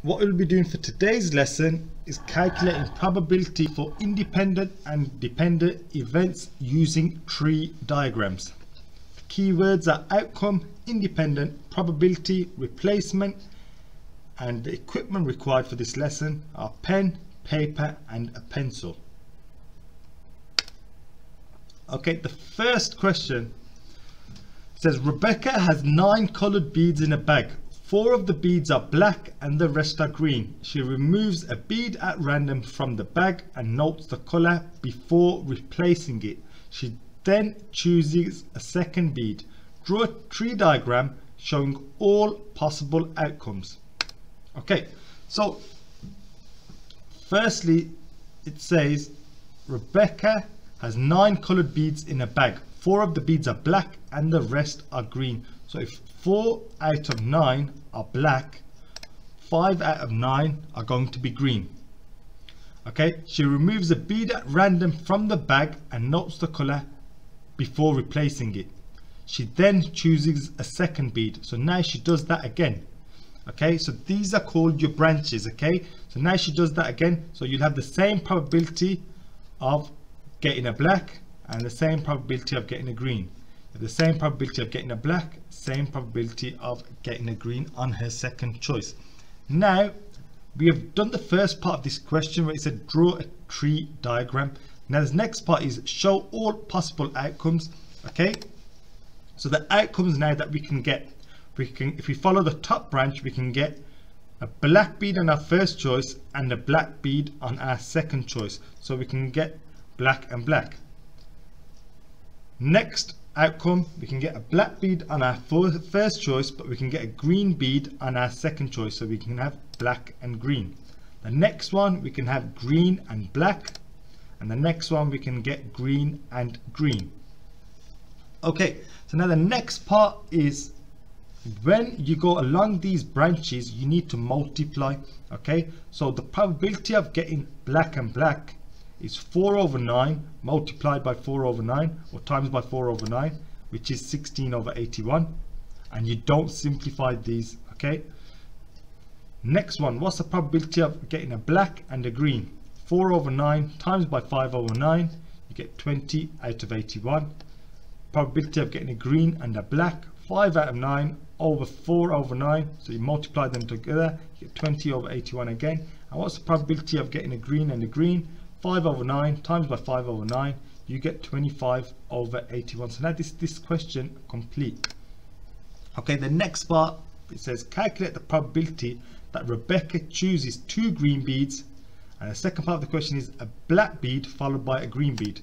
what we'll be doing for today's lesson is calculating probability for independent and dependent events using tree diagrams. The keywords are outcome, independent, probability, replacement, and the equipment required for this lesson are pen, paper and a pencil. Okay, the first question says Rebecca has 9 colored beads in a bag. 4 of the beads are black and the rest are green. She removes a bead at random from the bag and notes the color before replacing it. She then chooses a second bead. Draw a tree diagram showing all possible outcomes. Okay, so firstly it says Rebecca has 9 colored beads in a bag. 4 of the beads are black and the rest are green. So if 4 out of 9 are black, 5 out of 9 are going to be green. Okay, she removes a bead at random from the bag and notes the color before replacing it. She then chooses a second bead. So now she does that again. Okay, so these are called your branches. Okay, so now she does that again. So you'll have the same probability of getting a black and the same probability of getting a green. The same probability of getting a black, same probability of getting a green on her second choice. Now we have done the first part of this question where it said draw a tree diagram. Now this next part is show all possible outcomes. Okay, so the outcomes now that we can get, if we follow the top branch, we can get a black bead on our first choice and a black bead on our second choice. So we can get black and black. Next outcome, we can get a black bead on our first choice, but we can get a green bead on our second choice, so we can have black and green. The next one we can have green and black, and the next one we can get green and green. Okay, so now the next part is when you go along these branches you need to multiply. Okay, so the probability of getting black and black is 4 over 9 multiplied by 4 over 9 or times by 4 over 9, which is 16 over 81, and you don't simplify these. Okay, next one, what's the probability of getting a black and a green? 4 over 9 times by 5 over 9, you get 20 out of 81. Probability of getting a green and a black, 5 out of 9 over 4 over 9, so you multiply them together, you get 20 over 81 again. And what's the probability of getting a green and a green? 5 over 9 times by 5 over 9, you get 25 over 81. So now this question complete. Okay, the next part, it says calculate the probability that Rebecca chooses 2 green beads, and the second part of the question is a black bead followed by a green bead.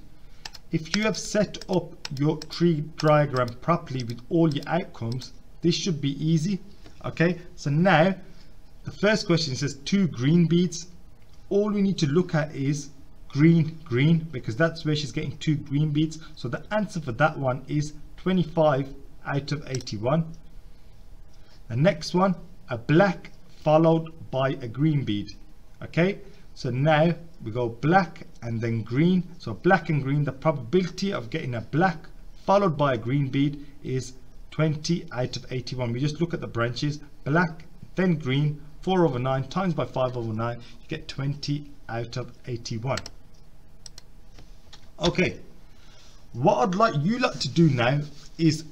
If you have set up your tree diagram properly with all your outcomes, this should be easy. Okay, so now the first question says 2 green beads. All we need to look at is green, green, because that's where she's getting 2 green beads. So the answer for that one is 25 out of 81. The next one, a black followed by a green bead. Okay, so now we go black and then green. So black and green, the probability of getting a black followed by a green bead is 20 out of 81. We just look at the branches, black then green, 4 over 9 times by 5 over 9, you get 20 out of 81. Okay, what I'd like you lot to do now is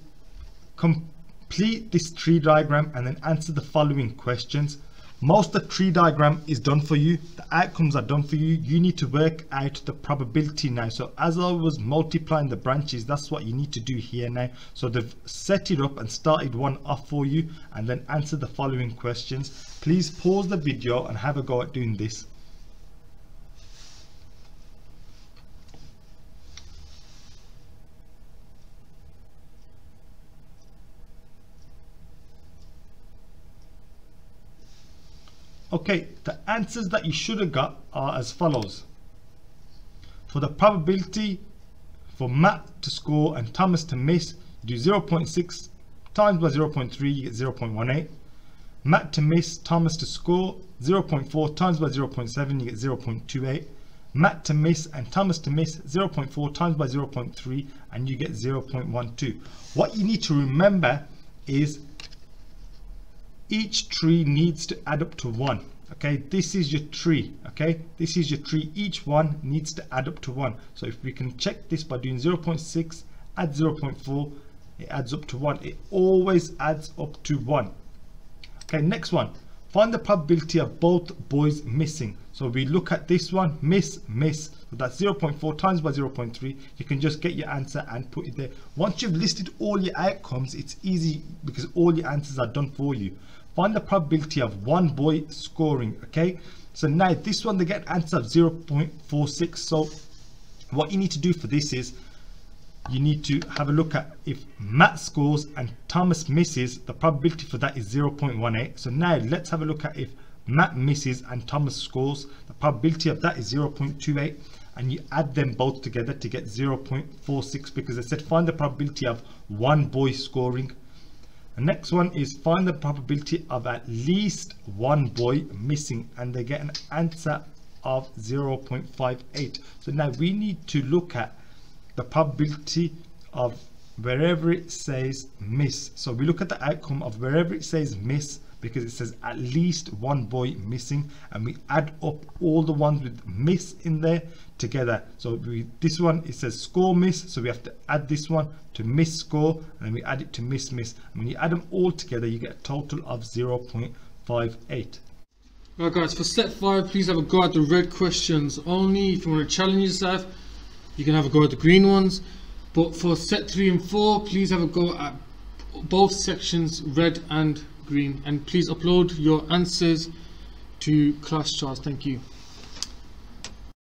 complete this tree diagram and then answer the following questions. Most of the tree diagram is done for you, the outcomes are done for you. You need to work out the probability now. So as I was multiplying the branches, that's what you need to do here now. So they've set it up and started one off for you, and then answer the following questions. Please pause the video and have a go at doing this. Okay, the answers that you should have got are as follows. For the probability for Matt to score and Thomas to miss, you do 0.6 times by 0.3, you get 0.18. Matt to miss, Thomas to score, 0.4 times by 0.7, you get 0.28. Matt to miss and Thomas to miss, 0.4 times by 0.3, and you get 0.12. What you need to remember is each tree needs to add up to 1. Okay, this is your tree. Okay, this is your tree. Each one needs to add up to 1. So if we can check this by doing 0.6 add 0.4, it adds up to 1. It always adds up to 1. Okay, next one, find the probability of both boys missing. So we look at this one, miss, so that's 0.4 times by 0.3. You can just get your answer and put it there. Once you've listed all your outcomes, it's easy because all your answers are done for you. Find the probability of one boy scoring. Okay, so now this one they get an answer of 0.46. so what you need to do for this is you need to have a look at if Matt scores and Thomas misses, the probability for that is 0.18. so now let's have a look at if Matt misses and Thomas scores, the probability of that is 0.28, and you add them both together to get 0.46 because I said find the probability of one boy scoring. The next one is find the probability of at least one boy missing, and they get an answer of 0.58. so now we need to look at the probability of wherever it says miss. So we look at the outcome of wherever it says miss because it says at least one boy missing, and we add up all the ones with miss in there together. So this one it says score miss, so we have to add this one to miss score, and then we add it to miss. And when you add them all together you get a total of 0.58. Right guys, for step 5 please have a go at the red questions only. If you want to challenge yourself you can have a go at the green ones, but for set 3 and 4 please have a go at both sections, red and green, and please upload your answers to class charts. Thank you.